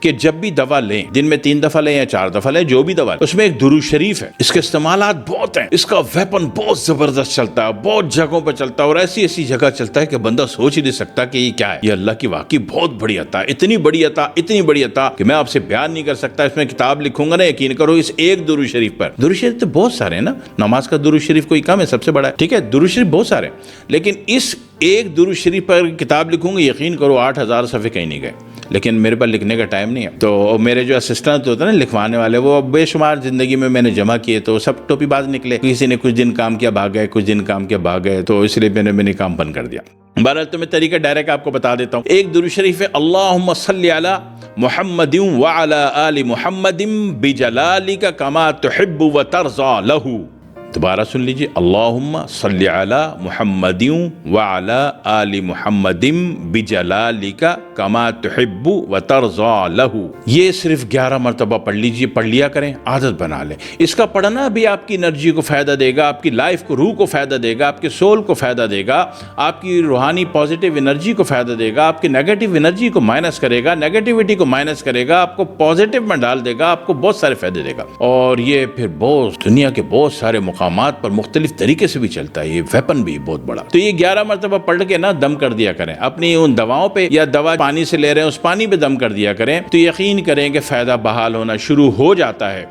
کہ جب بھی دوا لیں، دن میں 3 دفعہ لیں یا 4 دفعہ لیں، جو بھی دوا لیں، اس میں ایک درود شریف ہے۔ اس کے استعمالات بہت ہیں، اس کا ویپن بہت زبردست چلتا ہے، بہت جگہوں پہ چلتا ہے، اور ایسی ایسی جگہ چلتا ہے کہ بندہ سوچ ہی نہیں سکتا کہ یہ کیا ہے۔ یہ اللہ کی واقعی بہت بڑی عطا، اتنی بڑی عطا، اتنی بڑی عطا کہ میں آپ سے بیان نہیں کر سکتا۔ اس میں کتاب لکھوں گا نا، یقین کرو، اس ایک درود شریف پر۔ درود شریف تو بہت سارے ہیں نا، نماز کا درود شریف کوئی کم ہے، سب سے بڑا ہے، ٹھیک ہے، درود شریف بہت سارے ہیں، لیکن اس ایک درود شریف پر کتاب لکھوں گا، یقین کرو 8000 صفحے کہیں نہیں گئے، لیکن میرے پاس لکھنے کا ٹائم نہیں ہے۔ تو میرے جو اسسٹنٹ ہوتے ہیں نا، لکھوانے والے، وہ بے شمار زندگی میں نے جمع کیے، تو سب ٹوپی باز نکلے، کسی نے کچھ دن کام کیا بھاگ گئے، کچھ دن کام کیا بھاگ گئے، تو اس لیے میں نے کام بند کر دیا۔ بہرحال تو میں طریقہ ڈائریکٹ آپ کو بتا دیتا ہوں۔ ایک درود شریف ہے، اللہم صلی علی محمد وعلی آل محمد بجلالک کما تحب وترضى لہ۔ دوبارہ سن لیجیے، اللہم صلی علی محمد وعلی آل محمد بجلالک کما تحب وترضى لہ۔ یہ صرف 11 مرتبہ پڑھ لیجیے، پڑھ لیا کریں، عادت بنا لیں۔ اس کا پڑھنا بھی آپ کی انرجی کو فائدہ دے گا، آپ کی لائف کو، روح کو فائدہ دے گا، آپ کے سول کو فائدہ دے گا، آپ کی روحانی پازیٹیو انرجی کو فائدہ دے گا، آپ کی نیگیٹو انرجی کو مائنس کرے گا، نیگیٹیوٹی کو مائنس کرے گا، آپ کو پازیٹیو میں ڈال دے گا، آپ کو بہت سارے فائدے دے گا۔ اور یہ پھر بہت دنیا کے بہت سارے مقامات پر مختلف طریقے سے بھی چلتا ہے، یہ ویپن بھی بہت بڑا۔ تو یہ 11 مرتبہ پڑھ کے نا دم کر دیا کریں اپنی ان دواؤں پہ، یا دوا پانی سے لے رہے ہیں اس پانی پہ دم کر دیا کریں، تو یقین کریں کہ فائدہ بحال ہونا شروع ہو جاتا ہے۔